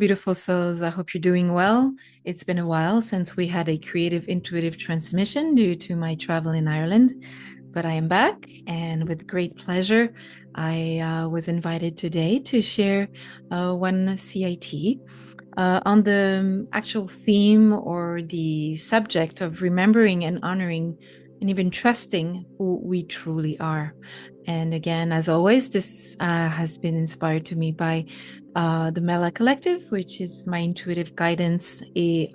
beautiful souls. I hope you're doing well. It's been a while since we had a creative intuitive transmission due to my travel in Ireland, but I am back, and with great pleasure, I was invited today to share one CIT on the actual theme or the subject of remembering and honoring and even trusting who we truly are. And again, as always, this has been inspired to me by the Mella Collective, which is my intuitive guidance,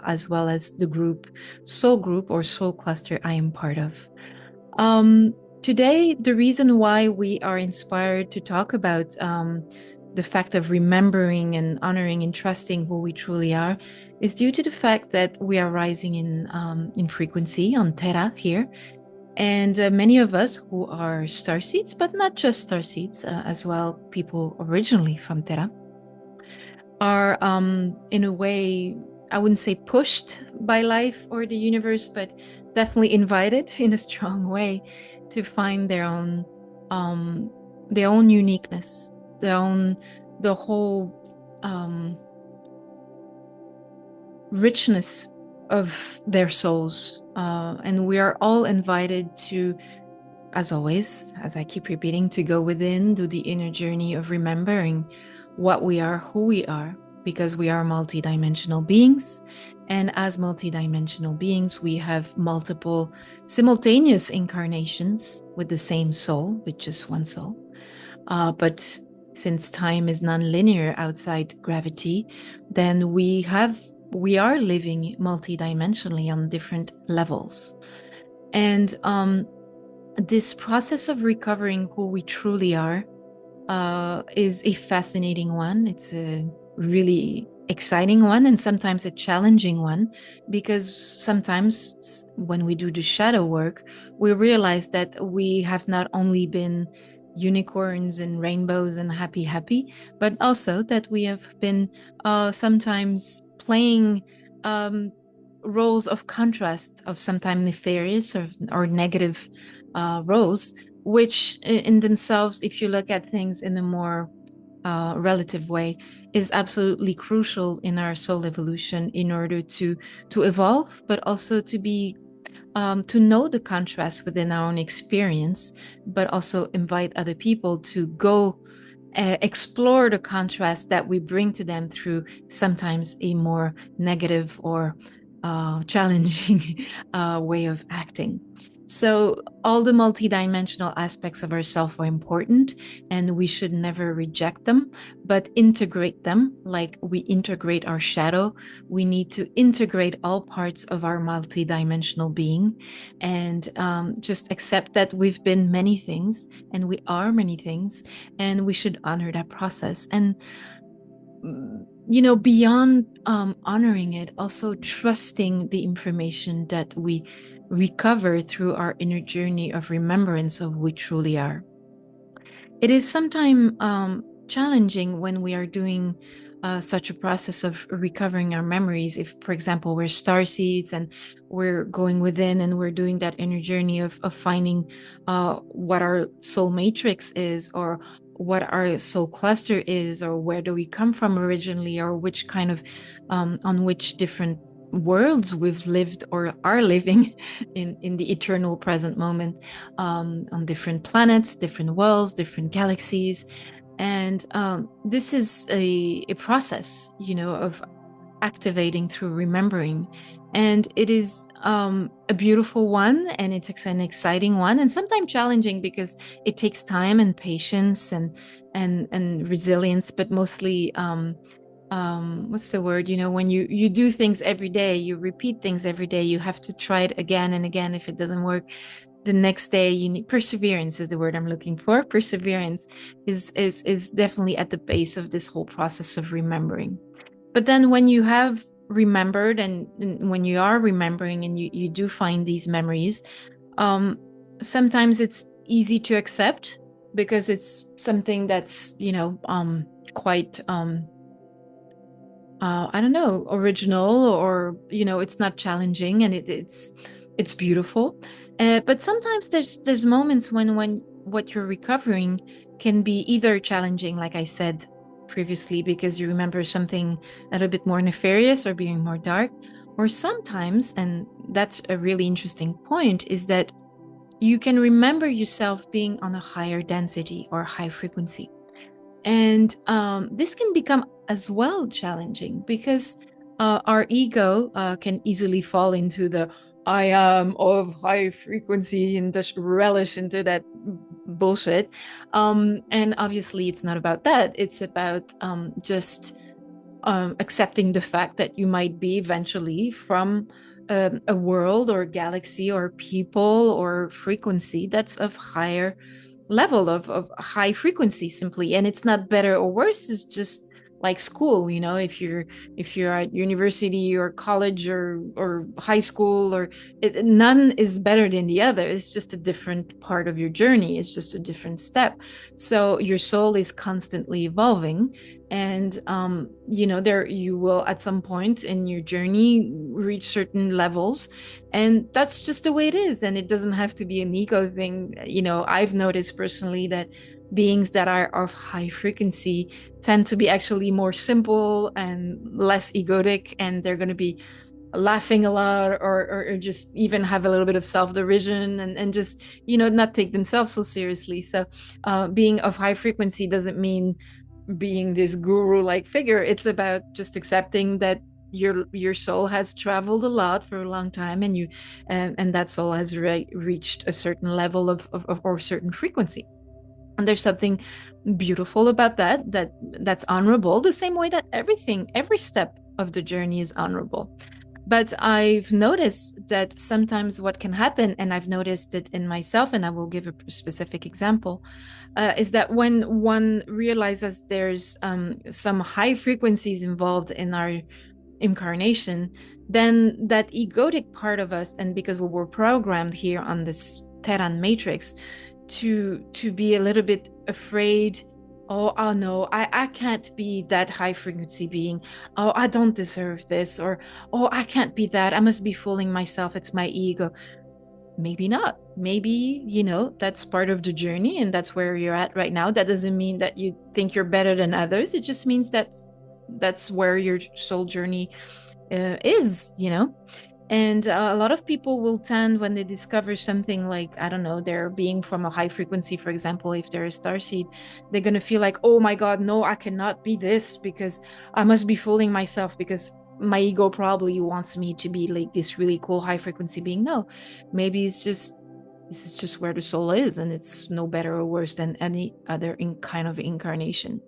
as well as the group or soul cluster I am part of. Today, the reason why we are inspired to talk about the fact of remembering and honoring and trusting who we truly are is due to the fact that we are rising in frequency on Terra here. And many of us who are starseeds, but not just starseeds, as well, people originally from Terra, are in a way, I wouldn't say pushed by life or the universe, but definitely invited in a strong way to find their own uniqueness, the whole richness of their souls. And we are all invited to, as always, as I keep repeating, to go within, do the inner journey of remembering what we are, who we are, because we are multidimensional beings. And as multidimensional beings, we have multiple simultaneous incarnations with the same soul, with just one soul. But since time is non-linear outside gravity, then we are living multidimensionally on different levels. And this process of recovering who we truly are is a fascinating one. It's a really exciting one, and sometimes a challenging one, because sometimes when we do the shadow work, we realize that we have not only been unicorns and rainbows and happy, but also that we have been sometimes playing roles of contrast, of sometimes nefarious or negative roles, which in themselves, if you look at things in a more relative way, is absolutely crucial in our soul evolution in order to evolve, but also to be to know the contrast within our own experience, but also invite other people to go explore the contrast that we bring to them through sometimes a more negative or challenging way of acting. So all the multidimensional aspects of ourself are important, and we should never reject them, but integrate them like we integrate our shadow. We need to integrate all parts of our multidimensional being, and just accept that we've been many things and we are many things, and we should honor that process. And beyond honoring it, also trusting the information that we recover through our inner journey of remembrance of who we truly are. It is sometimes challenging when we are doing such a process of recovering our memories. If, for example, we're starseeds and we're going within and we're doing that inner journey of finding what our soul matrix is, or what our soul cluster is, or where do we come from originally, or which kind of on which different worlds we've lived or are living in the eternal present moment, on different planets, different worlds, different galaxies. And this is a process, of activating through remembering. And it is a beautiful one, and it's an exciting one, and sometimes challenging because it takes time and patience and resilience, but mostly what's the word, when you do things every day, you repeat things every day, you have to try it again and again. If it doesn't work the next day, you need perseverance, is the word I'm looking for. Perseverance is definitely at the base of this whole process of remembering. But then when you have remembered, and when you are remembering and you do find these memories, sometimes it's easy to accept because it's something that's quite I don't know, original, or it's not challenging, and it's beautiful. But sometimes there's moments when what you're recovering can be either challenging, like I said, previously because you remember something a little bit more nefarious or being more dark. Or sometimes, and that's a really interesting point, is that you can remember yourself being on a higher density or high frequency. And this can become as well challenging because our ego can easily fall into the I am of high frequency and just relish into that bullshit. And obviously, it's not about that. It's about just accepting the fact that you might be eventually from a world or galaxy or people or frequency that's of higher level of high frequency simply. And it's not better or worse, it's just like school, you know, if you're at university or college or high school, or none is better than the other. It's just a different part of your journey. It's just a different step. So your soul is constantly evolving, and you know, there you will at some point in your journey reach certain levels, and that's just the way it is. And it doesn't have to be an ego thing. You know, I've noticed personally that beings that are of high frequency tend to be actually more simple and less egotic, and they're going to be laughing a lot, or just even have a little bit of self-derision, and just, you know, not take themselves so seriously. So being of high frequency doesn't mean being this guru-like figure. It's about just accepting that your soul has traveled a lot for a long time, and you and that soul has reached a certain level of or certain frequency. And there's something beautiful about that's honorable, the same way that every step of the journey is honorable. But I've noticed that sometimes what can happen, and I've noticed it in myself, and I will give a specific example, is that when one realizes there's some high frequencies involved in our incarnation, then that egotic part of us, and because we were programmed here on this Terran matrix to be a little bit afraid. Oh no, I can't be that high frequency being. Oh, I don't deserve this. Or, oh, I can't be that. I must be fooling myself. It's my ego. Maybe not. Maybe, you know, that's part of the journey and that's where you're at right now. That doesn't mean that you think you're better than others. It just means that that's where your soul journey is, you know. And a lot of people will tend, when they discover something like, I don't know, they're being from a high frequency, for example, if they're a starseed, they're going to feel like, oh my God, no, I cannot be this because I must be fooling myself because my ego probably wants me to be like this really cool high frequency being. No, maybe it's just, this is just where the soul is, and it's no better or worse than any other kind of incarnation.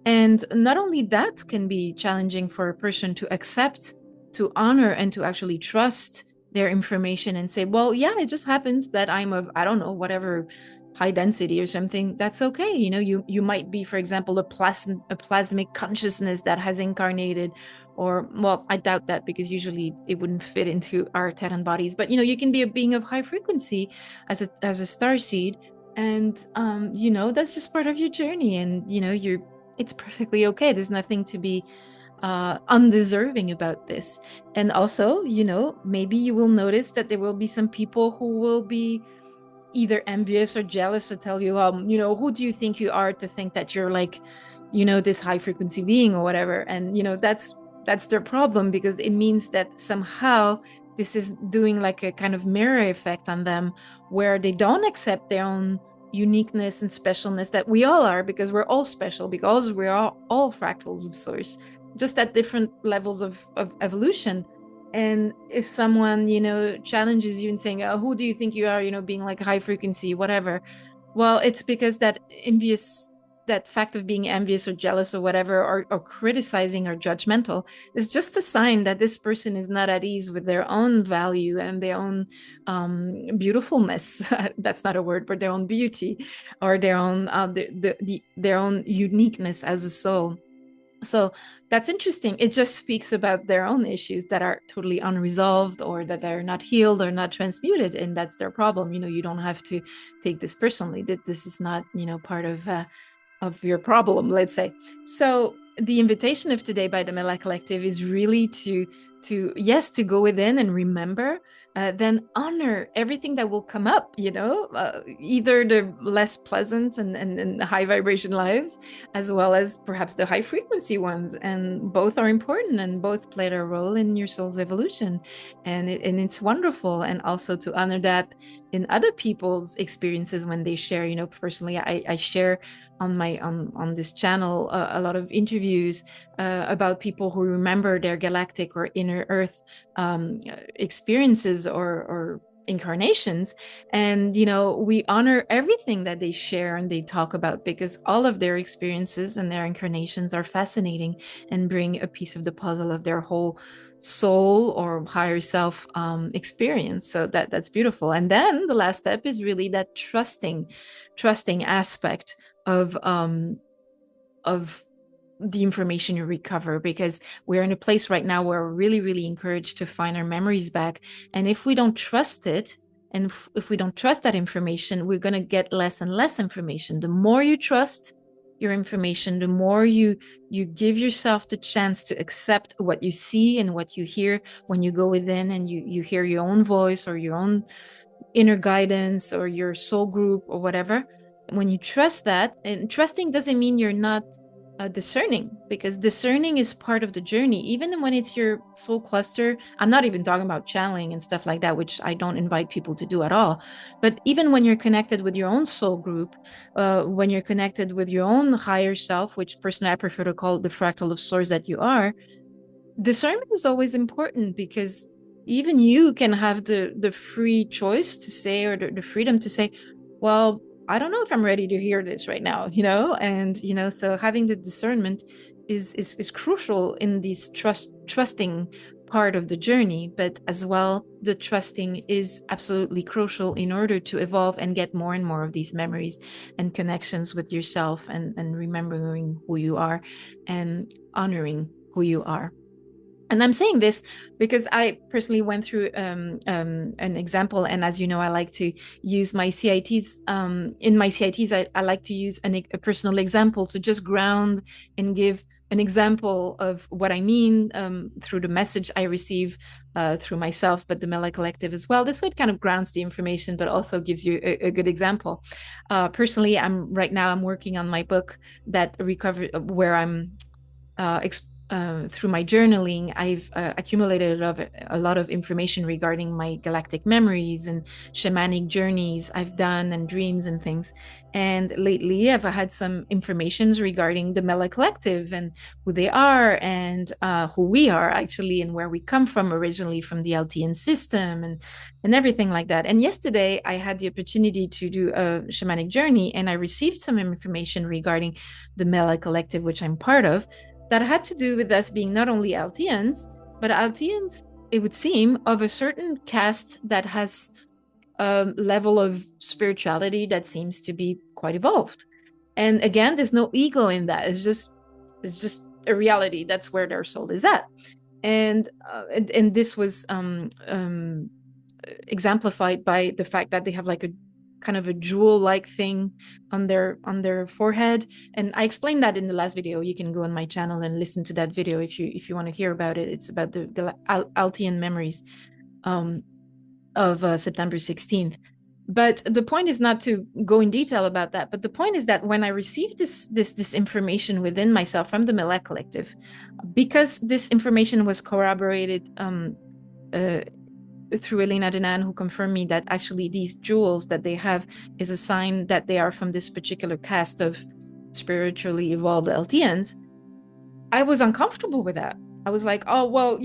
And not only that can be challenging for a person to accept, to honor, and to actually trust their information and say, well, yeah, it just happens that I'm of, I don't know, whatever high density or something. That's okay. You know, you might be, for example, a plasmic consciousness that has incarnated, or, well, I doubt that because usually it wouldn't fit into our Terran bodies. But, you know, you can be a being of high frequency as a star seed. And, you know, that's just part of your journey. And, you know, it's perfectly okay. There's nothing to be undeserving about this. And also, you know, maybe you will notice that there will be some people who will be either envious or jealous to tell you, you know, who do you think you are to think that you're like, you know, this high frequency being or whatever. And, you know, that's their problem, because it means that somehow this is doing like a kind of mirror effect on them, where they don't accept their own uniqueness and specialness that we all are, because we're all special, because we're all fractals of source, just at different levels of evolution. And if someone, you know, challenges you and saying, oh, who do you think you are, you know, being like high frequency, whatever, well, it's because that fact of being envious or jealous or whatever, or criticizing or judgmental, is just a sign that this person is not at ease with their own value and their own beautifulness. That's not a word, but their own beauty, or their own their own uniqueness as a soul. So that's interesting. It just speaks about their own issues that are totally unresolved, or that they're not healed or not transmuted, and that's their problem. You know, you don't have to take this personally. That this is not, you know, part of your problem, let's say. So the invitation of today by the Mella Collective is really to yes, to go within and remember, then honor everything that will come up, either the less pleasant and high vibration lives, as well as perhaps the high frequency ones. And both are important and both played a role in your soul's evolution. And it's wonderful. And also to honor that in other people's experiences when they share. Personally, I share on this channel a lot of interviews about people who remember their galactic or inner Earth experiences or incarnations. And we honor everything that they share and they talk about, because all of their experiences and their incarnations are fascinating and bring a piece of the puzzle of their whole soul or higher self experience. So that's beautiful. And then the last step is really that trusting aspect of the information you recover, because we're in a place right now where we're really, really encouraged to find our memories back. And if we don't trust it, and if we don't trust that information, we're going to get less and less information. The more you trust your information, the more you give yourself the chance to accept what you see and what you hear when you go within and you hear your own voice or your own inner guidance or your soul group or whatever. When you trust that, and trusting doesn't mean you're not discerning, because discerning is part of the journey, even when it's your soul cluster. I'm not even talking about channeling and stuff like that, which I don't invite people to do at all. But even when you're connected with your own soul group, when you're connected with your own higher self, which personally I prefer to call the fractal of source that you are, discernment is always important, because even you can have the free choice to say, or the freedom to say, well, I don't know if I'm ready to hear this right now, and so having the discernment is crucial in this trusting part of the journey. But as well, the trusting is absolutely crucial in order to evolve and get more and more of these memories and connections with yourself, and remembering who you are and honoring who you are. And I'm saying this because I personally went through an example. And as you know, I like to use my CITs. In my CITs, I like to use a personal example to just ground and give an example of what I mean through the message I receive through myself, but the Mella Collective as well. This way it kind of grounds the information, but also gives you a good example. Personally, I'm working on my book that where I'm through my journaling, I've accumulated a lot of information regarding my galactic memories and shamanic journeys I've done and dreams and things. And lately, I've had some information regarding the Mella Collective and who they are and who we are actually, and where we come from originally from the LTN system and everything like that. And yesterday, I had the opportunity to do a shamanic journey, and I received some information regarding the Mella Collective, which I'm part of, that had to do with us being not only LTNs, but LTNs, it would seem, of a certain caste that has a level of spirituality that seems to be quite evolved. And again, there's no ego in that. It's just a reality. That's where their soul is at. And this was exemplified by the fact that they have like a kind of a jewel-like thing on their forehead. And I explained that in the last video. You can go on my channel and listen to that video if you want to hear about it. It's about the Altian memories of September 16th. But the point is not to go in detail about that. But the point is that when I received this information within myself from the Mella Collective, because this information was corroborated through Nadanaël, who confirmed me that actually these jewels that they have is a sign that they are from this particular caste of spiritually evolved LTNs, I was uncomfortable with that. I was like, oh well,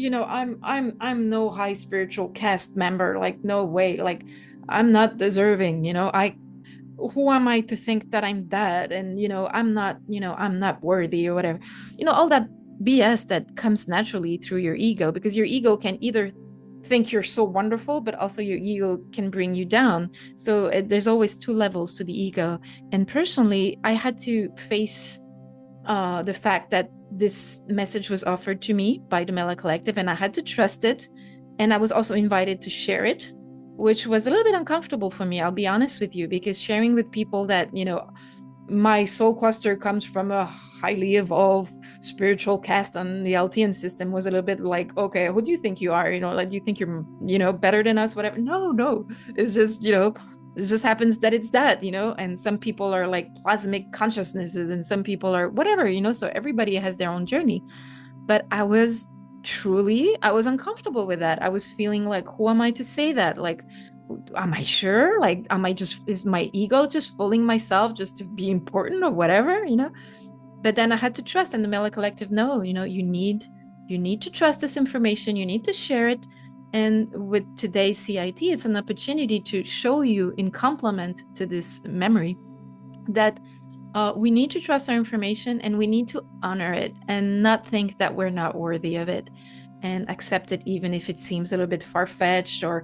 I'm no high spiritual caste member. Like, no way. Like, I'm not deserving. Who am I to think that I'm that? And I'm not worthy or whatever. All that BS that comes naturally through your ego, because your ego can either think you're so wonderful, but also your ego can bring you down. So there's always two levels to the ego. And personally, I had to face the fact that this message was offered to me by the Mella Collective, and I had to trust it. And I was also invited to share it, which was a little bit uncomfortable for me, I'll be honest with you, because sharing with people that my soul cluster comes from a highly evolved spiritual caste on the Altian system, was a little bit like, okay, who do you think you are? Like, do you think you're, better than us? Whatever. No. It's just, it just happens that it's that, and some people are like plasmic consciousnesses and some people are whatever, so everybody has their own journey. But I was uncomfortable with that. I was feeling like, who am I to say that? Like, am I sure? Like, is my ego just fooling myself just to be important or whatever, But then I had to trust, and the Mella Collective, no, you need to trust this information, you need to share it. And with today's CIT, it's an opportunity to show you, in complement to this memory, that we need to trust our information and we need to honor it and not think that we're not worthy of it, and accept it even if it seems a little bit far-fetched or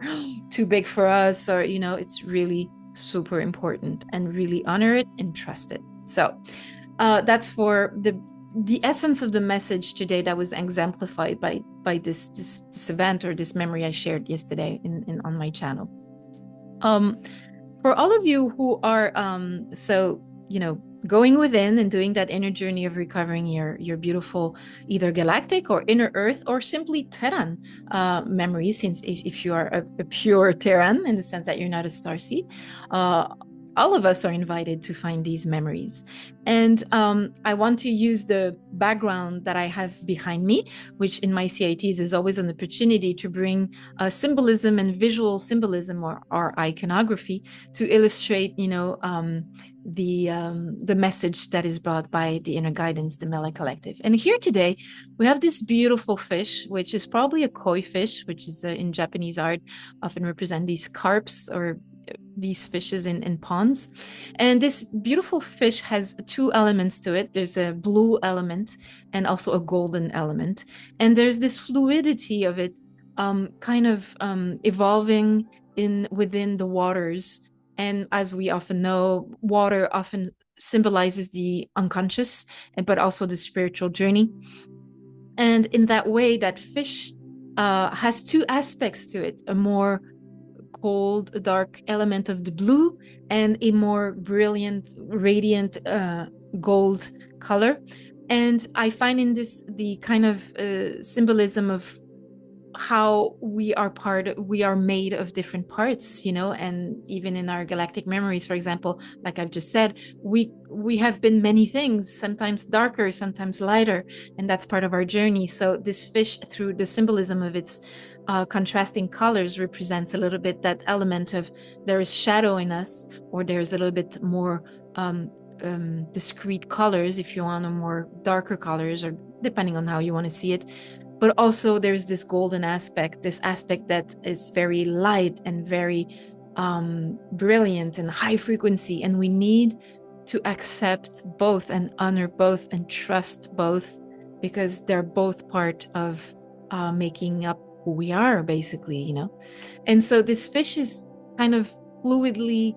too big for us, or it's really super important, and really honor it and trust it. So that's for the essence of the message today that was exemplified by this event, or this memory I shared yesterday on my channel. For all of you who are going within and doing that inner journey of recovering your beautiful either galactic or inner earth or simply Terran memories, since if you are a pure Terran, in the sense that you're not a starseed, all of us are invited to find these memories. And I want to use the background that I have behind me, which in my CITs is always an opportunity to bring symbolism and visual symbolism, or iconography, to illustrate, the message that is brought by the inner guidance, the Mella Collective. And here today, we have this beautiful fish, which is probably a koi fish, which is in Japanese art, often represent these carps or these fishes in ponds. And this beautiful fish has two elements to it. There's a blue element and also a golden element. And there's this fluidity of it evolving within the waters. And as we often know, water often symbolizes the unconscious, but also the spiritual journey. And in that way, that fish has two aspects to it: a more cold, dark element of the blue, and a more brilliant, radiant gold color. And I find in this the kind of symbolism of how we are made of different parts, and even in our galactic memories, for example, like I've just said, we have been many things, sometimes darker, sometimes lighter, and that's part of our journey. So this fish, through the symbolism of its contrasting colors, represents a little bit that element of there is shadow in us, or there's a little bit more discrete colors, if you want, or more darker colors, or depending on how you want to see it. But also there's this golden aspect, this aspect that is very light and very brilliant and high frequency. And we need to accept both and honor both and trust both, because they're both part of making up who we are, basically, And so this fish is kind of fluidly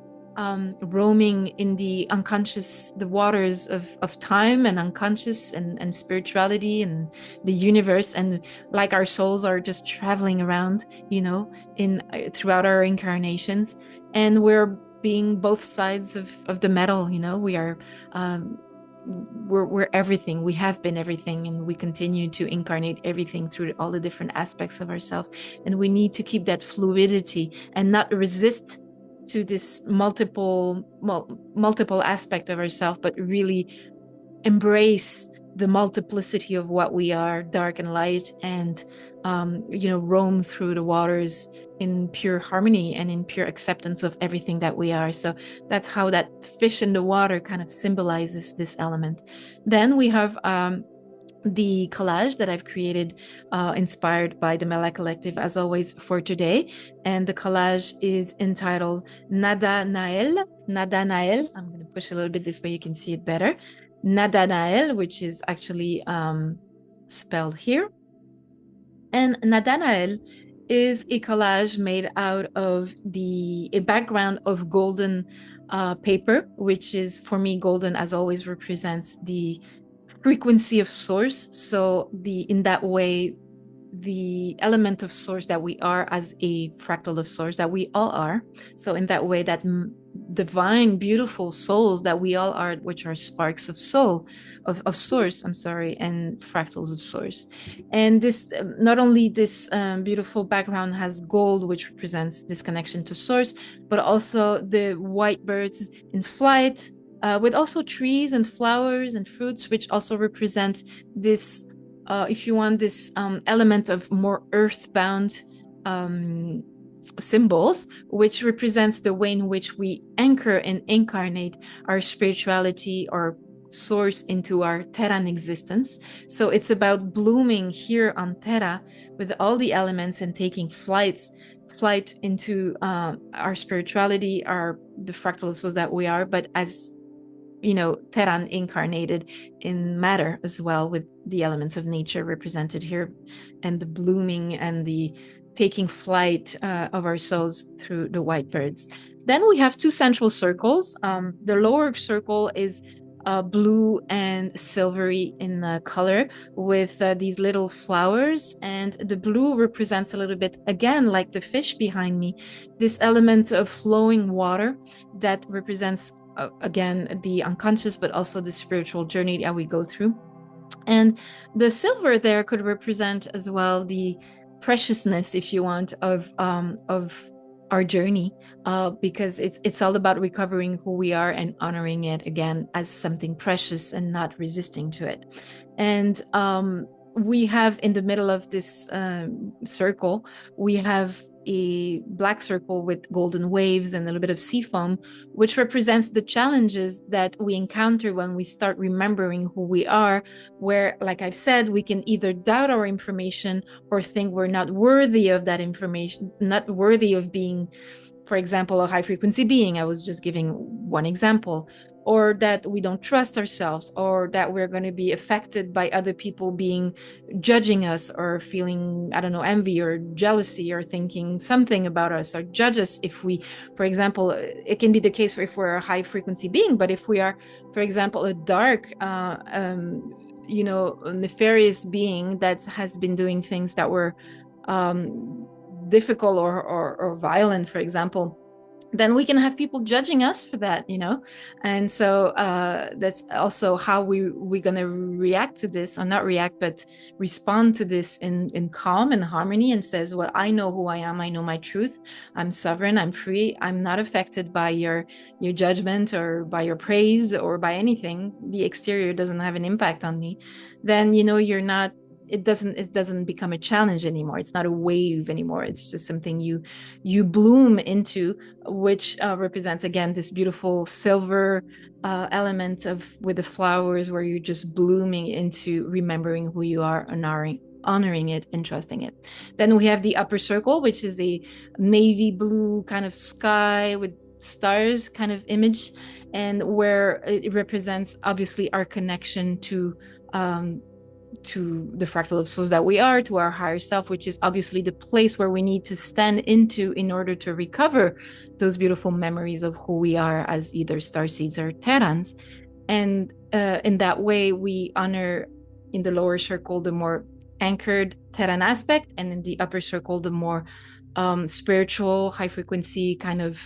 roaming in the unconscious, the waters of time and unconscious and spirituality and the universe. And like our souls are just traveling around, throughout our incarnations. And we're being both sides of the metal, we are we're everything. We have been everything, and we continue to incarnate everything through all the different aspects of ourselves. And we need to keep that fluidity and not resist to this multiple aspect of ourselves, but really embrace the multiplicity of what we are, dark and light, and roam through the waters in pure harmony and in pure acceptance of everything that we are. So that's how that fish in the water kind of symbolizes this element. Then we have the collage that I've created, inspired by the Mella Collective, as always, for today. And the collage is entitled Nadanaël. I'm going to push a little bit this way you can see it better. Nadanaël, which is actually spelled here. And Nadanaël is a collage made out of a background of golden paper, which is, for me, golden, as always, represents the frequency of source. So in that way, the element of source that we are as a fractal of source that we all are. So in that way, that divine, beautiful souls that we all are, which are sparks of soul, of source, I'm sorry, and fractals of source. And this, not only this beautiful background has gold, which represents this connection to source, but also the white birds in flight, with also trees and flowers and fruits, which also represent this, if you want, this element of more earthbound symbols, which represents the way in which we anchor and incarnate our spirituality or source into our Terran existence. So it's about blooming here on Terra with all the elements and taking flight into our spirituality, the fractal souls that we are, but as Terran incarnated in matter as well, with the elements of nature represented here, and the blooming and the taking flight of our souls through the white birds. Then we have two central circles. The lower circle is blue and silvery in color, with these little flowers, and the blue represents a little bit, again, like the fish behind me, this element of flowing water that represents again the unconscious, but also the spiritual journey that we go through. And the silver there could represent as well the preciousness, if you want, of our journey, because it's all about recovering who we are and honoring it again as something precious and not resisting to it. And we have in the middle of this circle, we have a black circle with golden waves and a little bit of sea foam, which represents the challenges that we encounter when we start remembering who we are, where, like I've said, we can either doubt our information or think we're not worthy of that information, not worthy of being, for example, a high frequency being. I was just giving one example. Or that we don't trust ourselves, or that we're going to be affected by other people judging us, or feeling, I don't know, envy or jealousy, or thinking something about us, or judge us if we, for example, it can be the case if we're a high frequency being, but if we are, for example, a dark, nefarious being that has been doing things that were difficult or violent, for example, then we can have people judging us for that, and so that's also how we're going to react to this, or not react, but respond to this in calm and harmony, and says, well, I know who I am, I know my truth, I'm sovereign, I'm free, I'm not affected by your judgment or by your praise or by anything. The exterior doesn't have an impact on me. Then you're not, it doesn't become a challenge anymore. It's not a wave anymore. It's just something you bloom into, which represents, again, this beautiful silver element with the flowers, where you're just blooming into remembering who you are, honoring it and trusting it. Then we have the upper circle, which is a navy blue kind of sky with stars kind of image, and where it represents obviously our connection to the fractal of souls that we are, to our higher self, which is obviously the place where we need to stand into in order to recover those beautiful memories of who we are as either starseeds or Terrans. And in that way, we honor in the lower circle the more anchored Terran aspect, and in the upper circle the more spiritual, high frequency kind of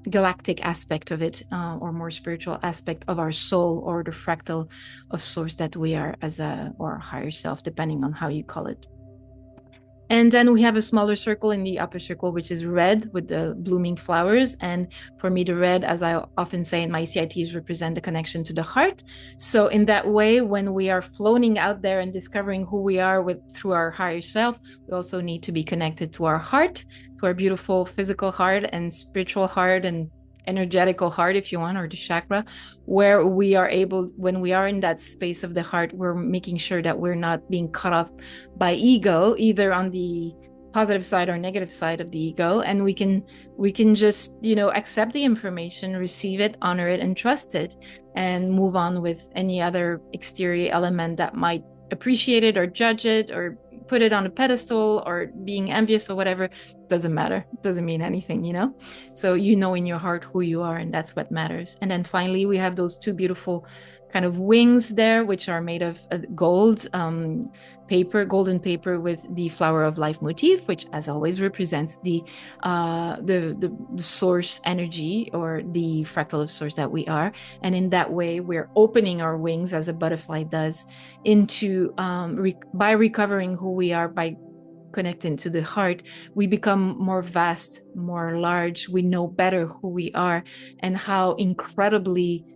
galactic aspect of it, or more spiritual aspect of our soul, or the fractal of source that we are as or higher self, depending on how you call it. And then we have a smaller circle in the upper circle, which is red with the blooming flowers. And for me, the red, as I often say in my CITs, represent the connection to the heart. So in that way, when we are floating out there and discovering who we are through our higher self, we also need to be connected to our heart, to our beautiful physical heart and spiritual heart and energetical heart, if you want, or the chakra, where we are able, when we are in that space of the heart, we're making sure that we're not being caught up by ego, either on the positive side or negative side of the ego, and we can just accept the information, receive it, honor it, and trust it, and move on with any other exterior element that might appreciate it or judge it or put it on a pedestal or being envious or whatever. Doesn't matter. Doesn't mean anything, So in your heart who you are, and that's what matters. And then finally we have those two beautiful kind of wings there, which are made of gold paper, golden paper with the flower of life motif, which, as always, represents the source energy, or the fractal of source that we are. And in that way, we're opening our wings, as a butterfly does, into by recovering who we are, by connecting to the heart, we become more vast, more large. We know better who we are and how incredibly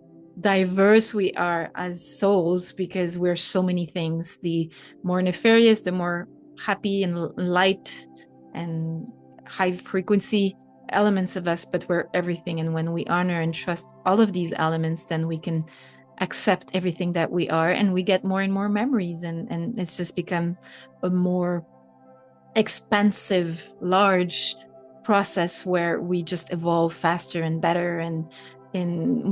diverse we are as souls, because we're so many things. The more nefarious, the more happy and light and high frequency elements of us, but we're everything. And when we honor and trust all of these elements, then we can accept everything that we are, and we get more and more memories, and it's just become a more expansive, large process where we just evolve faster and better, and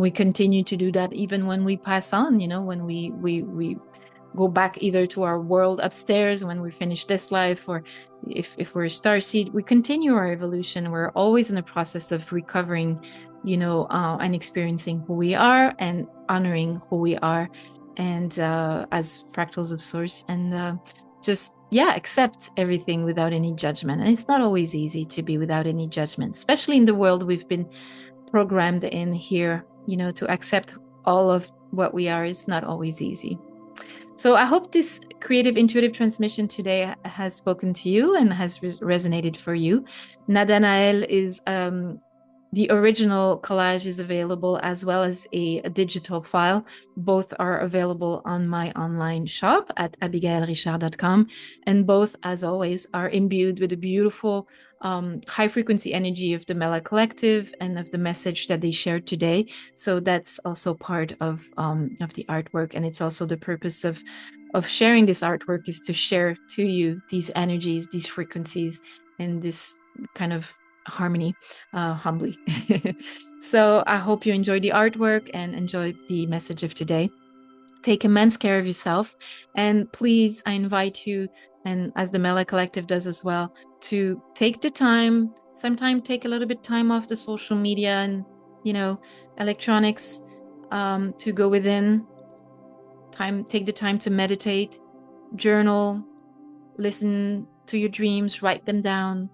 we continue to do that even when we pass on, when we go back either to our world upstairs when we finish this life, or if we're a starseed, we continue our evolution. We're always in the process of recovering, and experiencing who we are and honoring who we are, and as fractals of source, and just accept everything without any judgment. And it's not always easy to be without any judgment, especially in the world we've been programmed in here. To accept all of what we are is not always easy. So I hope this creative intuitive transmission today has spoken to you and has resonated for you. Nadanaël is the original collage is available, as well as a digital file. Both are available on my online shop at abigaëllerichard.com. And both, as always, are imbued with the beautiful high frequency energy of the Mella collective and of the message that they shared today. So that's also part of the artwork. And it's also the purpose of sharing this artwork, is to share to you these energies, these frequencies, and this kind of harmony, humbly. So I hope you enjoyed the artwork and enjoyed the message of today. Take immense care of yourself, and please, I invite you, and as the Mella Collective does as well, to take the time, sometimes take a little bit time off the social media and electronics, to go within. Take the time to meditate, journal, listen to your dreams, write them down,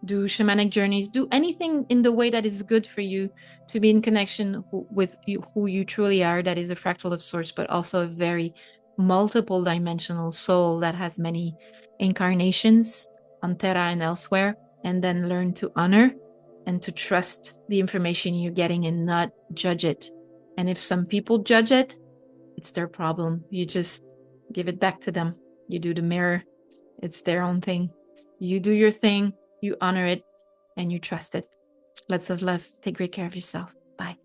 do shamanic journeys, do anything in the way that is good for you, to be in connection with who you truly are. That is a fractal of source, but also a very multiple dimensional soul that has many incarnations on Terra and elsewhere. And then learn to honor and to trust the information you're getting and not judge it. And if some people judge it, it's their problem. You just give it back to them. You do the mirror. It's their own thing. You do your thing, you honor it, and you trust it. Lots of love. Take great care of yourself. Bye.